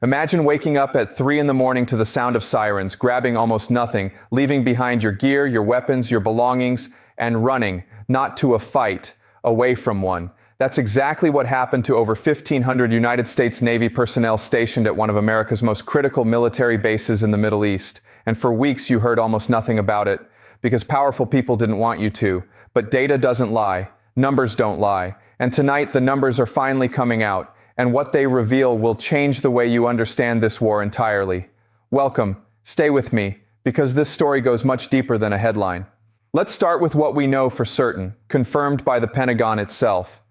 Imagine waking up at 3 in the morning to the sound of sirens, grabbing almost nothing, leaving behind your gear, your weapons, your belongings, and running, not to a fight, away from one. That's exactly what happened to over 1,500 United States Navy personnel stationed at one of America's most critical military bases in the Middle East. And for weeks you heard almost nothing about it, because powerful people didn't want you to. But data doesn't lie. Numbers don't lie. And tonight the numbers are finally coming out. And what they reveal will change the way you understand this war entirely. Welcome. Stay with me, because this story goes much deeper than a headline. Let's start with what we know for certain, confirmed by the Pentagon itself.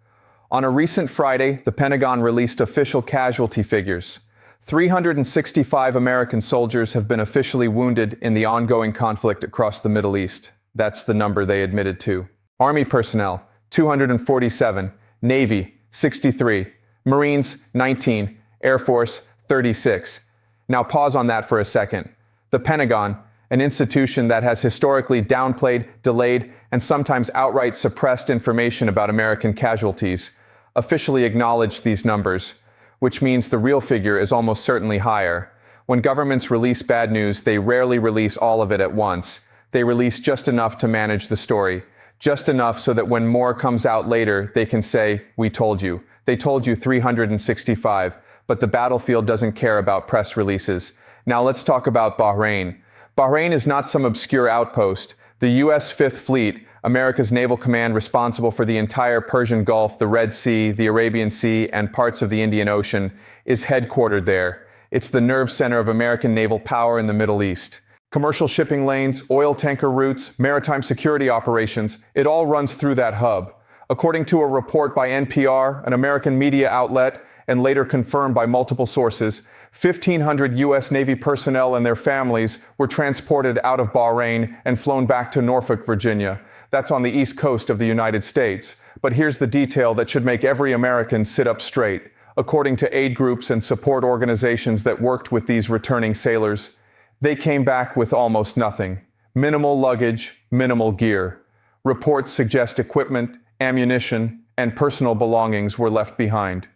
On a recent Friday, the Pentagon released official casualty figures. 365 American soldiers have been officially wounded in the ongoing conflict across the Middle East. That's the number they admitted to. Army personnel, 247. Navy, 63. Marines, 19. Air Force, 36. Now pause on that for a second. The Pentagon, an institution that has historically downplayed, delayed, and sometimes outright suppressed information about American casualties, officially acknowledged these numbers, which means the real figure is almost certainly higher. When governments release bad news, they rarely release all of it at once. They release just enough to manage the story, just enough so that when more comes out later, they can say, "We told you." They told you 365, but the battlefield doesn't care about press releases. Now let's talk about Bahrain. Bahrain is not some obscure outpost. The U.S. Fifth Fleet, America's naval command responsible for the entire Persian Gulf, the Red Sea, the Arabian Sea, and parts of the Indian Ocean, is headquartered there. It's the nerve center of American naval power in the Middle East. Commercial shipping lanes, oil tanker routes, maritime security operations, it all runs through that hub. According to a report by NPR, an American media outlet, and later confirmed by multiple sources, 1,500 U.S. Navy personnel and their families were transported out of Bahrain and flown back to Norfolk, Virginia. That's on the east coast of the United States. But here's the detail that should make every American sit up straight. According to aid groups and support organizations that worked with these returning sailors, they came back with almost nothing. Minimal luggage, minimal gear. Reports suggest equipment, ammunition, and personal belongings were left behind.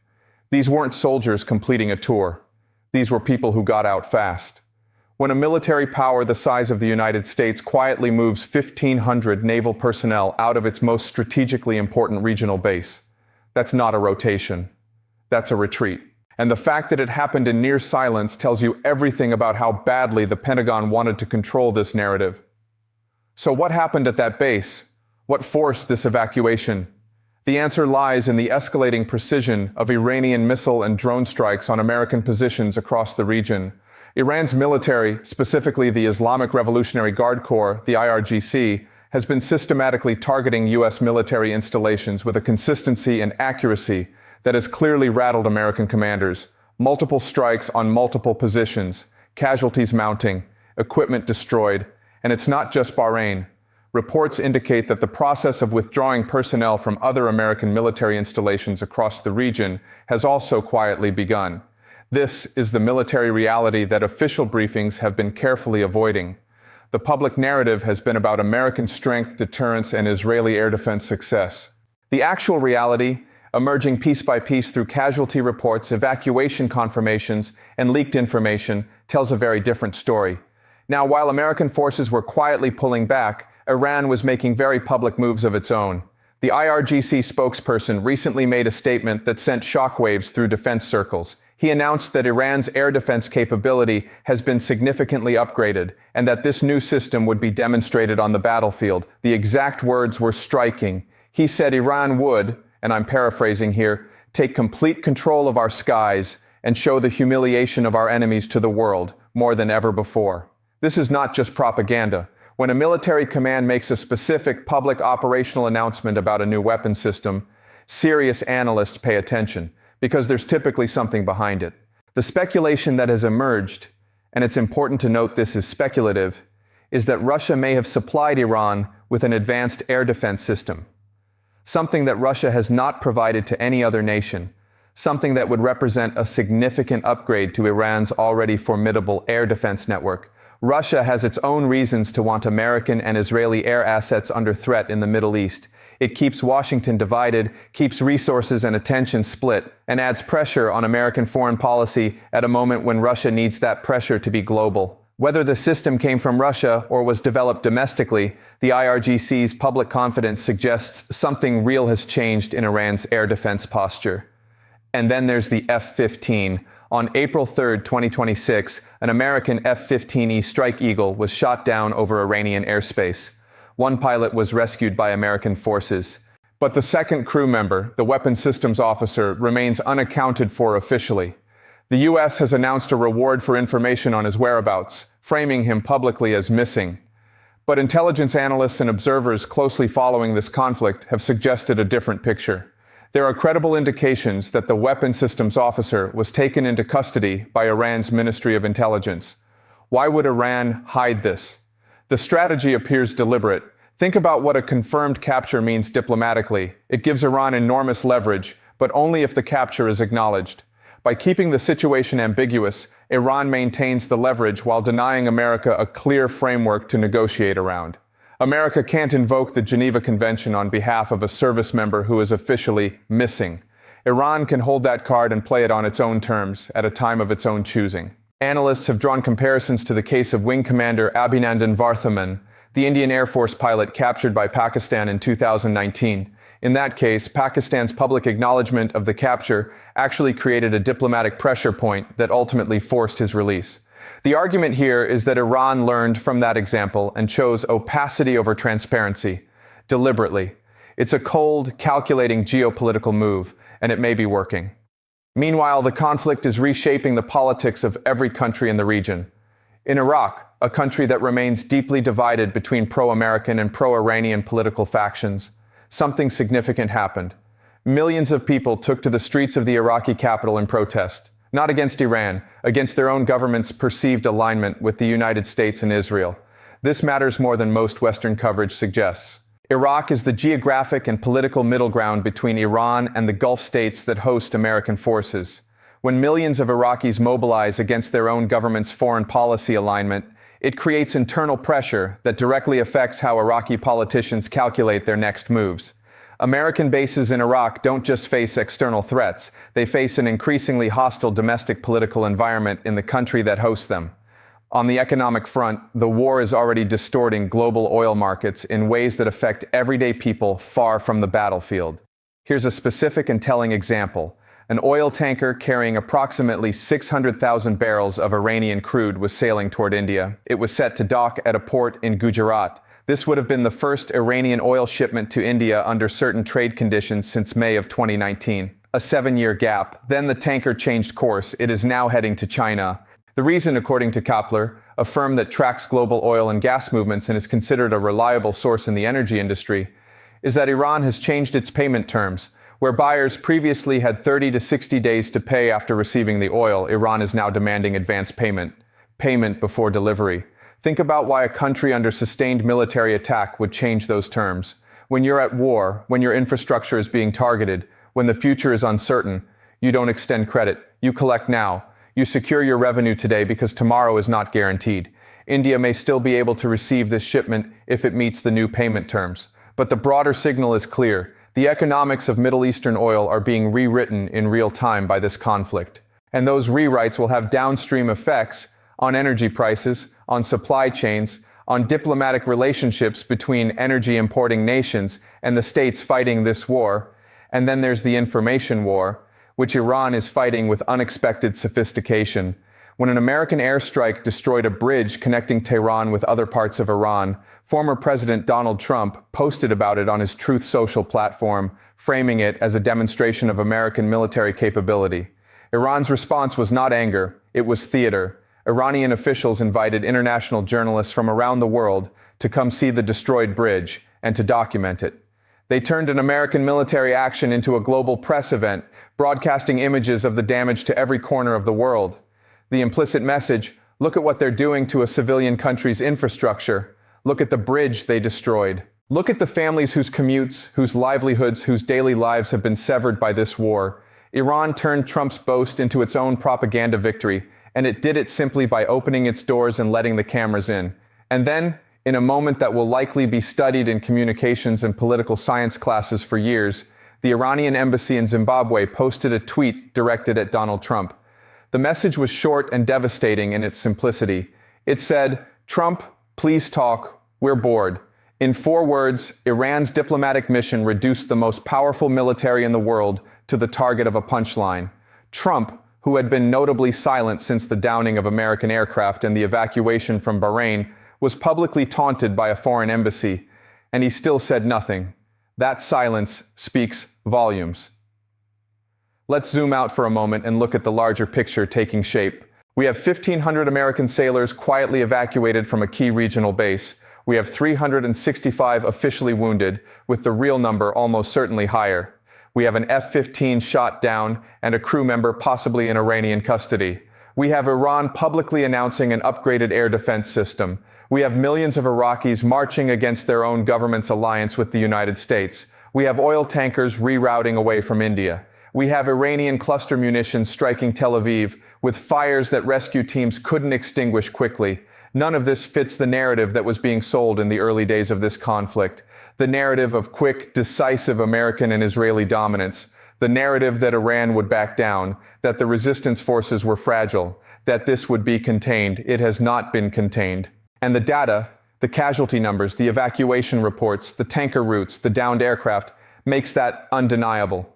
These weren't soldiers completing a tour. These were people who got out fast. When a military power the size of the United States quietly moves 1,500 naval personnel out of its most strategically important regional base, that's not a rotation. That's a retreat. And the fact that it happened in near silence tells you everything about how badly the Pentagon wanted to control this narrative. So what happened at that base? What forced this evacuation? The answer lies in the escalating precision of Iranian missile and drone strikes on American positions across the region. Iran's military, specifically the Islamic Revolutionary Guard Corps, the IRGC, has been systematically targeting U.S. military installations with a consistency and accuracy that has clearly rattled American commanders. Multiple strikes on multiple positions, casualties mounting, equipment destroyed, and it's not just Bahrain. Reports indicate that the process of withdrawing personnel from other American military installations across the region has also quietly begun. This is the military reality that official briefings have been carefully avoiding. The public narrative has been about American strength, deterrence, and Israeli air defense success. The actual reality, emerging piece by piece through casualty reports, evacuation confirmations, and leaked information, tells a very different story. Now, while American forces were quietly pulling back, Iran was making very public moves of its own. The IRGC spokesperson recently made a statement that sent shockwaves through defense circles. He announced that Iran's air defense capability has been significantly upgraded and that this new system would be demonstrated on the battlefield. The exact words were striking. He said Iran would, and I'm paraphrasing here, take complete control of our skies and show the humiliation of our enemies to the world more than ever before. This is not just propaganda. When a military command makes a specific public operational announcement about a new weapon system, serious analysts pay attention, because there's typically something behind it. The speculation that has emerged, and it's important to note this is speculative, is that Russia may have supplied Iran with an advanced air defense system. Something that Russia has not provided to any other nation. Something that would represent a significant upgrade to Iran's already formidable air defense network. Russia has its own reasons to want American and Israeli air assets under threat in the Middle East. It keeps Washington divided, keeps resources and attention split, and adds pressure on American foreign policy at a moment when Russia needs that pressure to be global. Whether the system came from Russia or was developed domestically, the IRGC's public confidence suggests something real has changed in Iran's air defense posture. And then there's the F-15. On April 3, 2026, an American F-15E Strike Eagle was shot down over Iranian airspace. One pilot was rescued by American forces. But the second crew member, the weapons systems officer, remains unaccounted for officially. The U.S. has announced a reward for information on his whereabouts, framing him publicly as missing. But intelligence analysts and observers closely following this conflict have suggested a different picture. There are credible indications that the weapons systems officer was taken into custody by Iran's Ministry of Intelligence. Why would Iran hide this? The strategy appears deliberate. Think about what a confirmed capture means diplomatically. It gives Iran enormous leverage, but only if the capture is acknowledged. By keeping the situation ambiguous, Iran maintains the leverage while denying America a clear framework to negotiate around. America can't invoke the Geneva Convention on behalf of a service member who is officially missing. Iran can hold that card and play it on its own terms, at a time of its own choosing. Analysts have drawn comparisons to the case of Wing Commander Abhinandan Varthaman, the Indian Air Force pilot captured by Pakistan in 2019. In that case, Pakistan's public acknowledgement of the capture actually created a diplomatic pressure point that ultimately forced his release. The argument here is that Iran learned from that example and chose opacity over transparency, deliberately. It's a cold, calculating geopolitical move, and it may be working. Meanwhile, the conflict is reshaping the politics of every country in the region. In Iraq, a country that remains deeply divided between pro-American and pro-Iranian political factions, something significant happened. Millions of people took to the streets of the Iraqi capital in protest, not against Iran, against their own government's perceived alignment with the United States and Israel. This matters more than most Western coverage suggests. Iraq is the geographic and political middle ground between Iran and the Gulf states that host American forces. When millions of Iraqis mobilize against their own government's foreign policy alignment, it creates internal pressure that directly affects how Iraqi politicians calculate their next moves. American bases in Iraq don't just face external threats, they face an increasingly hostile domestic political environment in the country that hosts them. On the economic front, the war is already distorting global oil markets in ways that affect everyday people far from the battlefield. Here's a specific and telling example. An oil tanker carrying approximately 600,000 barrels of Iranian crude was sailing toward India. It was set to dock at a port in Gujarat. This would have been the first Iranian oil shipment to India under certain trade conditions since May of 2019. A 7-year gap. Then the tanker changed course. It is now heading to China. The reason, according to Kpler, a firm that tracks global oil and gas movements and is considered a reliable source in the energy industry, is that Iran has changed its payment terms. Where buyers previously had 30 to 60 days to pay after receiving the oil, Iran is now demanding advance payment before delivery. Think about why a country under sustained military attack would change those terms. When you're at war, when your infrastructure is being targeted, when the future is uncertain, you don't extend credit. You collect now. You secure your revenue today because tomorrow is not guaranteed. India may still be able to receive this shipment if it meets the new payment terms. But the broader signal is clear. The economics of Middle Eastern oil are being rewritten in real time by this conflict. And those rewrites will have downstream effects on energy prices, on supply chains, on diplomatic relationships between energy importing nations and the states fighting this war. And then there's the information war, which Iran is fighting with unexpected sophistication. When an American airstrike destroyed a bridge connecting Tehran with other parts of Iran, former President Donald Trump posted about it on his Truth Social platform, framing it as a demonstration of American military capability. Iran's response was not anger, it was theater. Iranian officials invited international journalists from around the world to come see the destroyed bridge and to document it. They turned an American military action into a global press event, broadcasting images of the damage to every corner of the world. The implicit message, look at what they're doing to a civilian country's infrastructure. Look at the bridge they destroyed. Look at the families whose commutes, whose livelihoods, whose daily lives have been severed by this war. Iran turned Trump's boast into its own propaganda victory, and it did it simply by opening its doors and letting the cameras in. And then, In a moment that will likely be studied in communications and political science classes for years, the Iranian embassy in Zimbabwe posted a tweet directed at Donald Trump. The message was short and devastating in its simplicity. It said, "Trump, please talk. We're bored." In 4 words, Iran's diplomatic mission reduced the most powerful military in the world to the target of a punchline. Trump, who had been notably silent since the downing of American aircraft and the evacuation from Bahrain, was publicly taunted by a foreign embassy, and he still said nothing. That silence speaks volumes. Let's zoom out for a moment and look at the larger picture taking shape. We have 1,500 American sailors quietly evacuated from a key regional base. We have 365 officially wounded, with the real number almost certainly higher. We have an F-15 shot down and a crew member possibly in Iranian custody. We have Iran publicly announcing an upgraded air defense system. We have millions of Iraqis marching against their own government's alliance with the United States. We have oil tankers rerouting away from India. We have Iranian cluster munitions striking Tel Aviv, with fires that rescue teams couldn't extinguish quickly. None of this fits the narrative that was being sold in the early days of this conflict. The narrative of quick, decisive American and Israeli dominance. The narrative that Iran would back down, that the resistance forces were fragile, that this would be contained. It has not been contained. And the data, the casualty numbers, the evacuation reports, the tanker routes, the downed aircraft, makes that undeniable.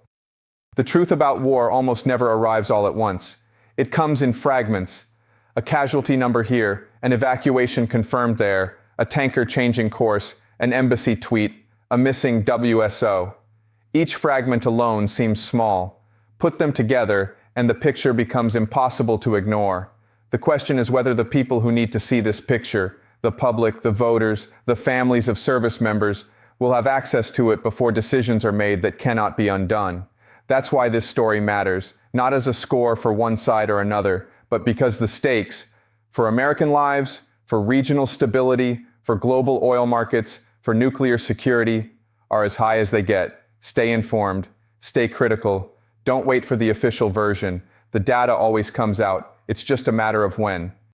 The truth about war almost never arrives all at once. It comes in fragments. A casualty number here, an evacuation confirmed there, a tanker changing course, an embassy tweet, a missing WSO. Each fragment alone seems small. Put them together, and the picture becomes impossible to ignore. The question is whether the people who need to see this picture, the public, the voters, the families of service members, will have access to it before decisions are made that cannot be undone. That's why this story matters, not as a score for one side or another, but because the stakes, for American lives, for regional stability, for global oil markets, for nuclear security, are as high as they get. Stay informed, stay critical, don't wait for the official version. The data always comes out. It's just a matter of when.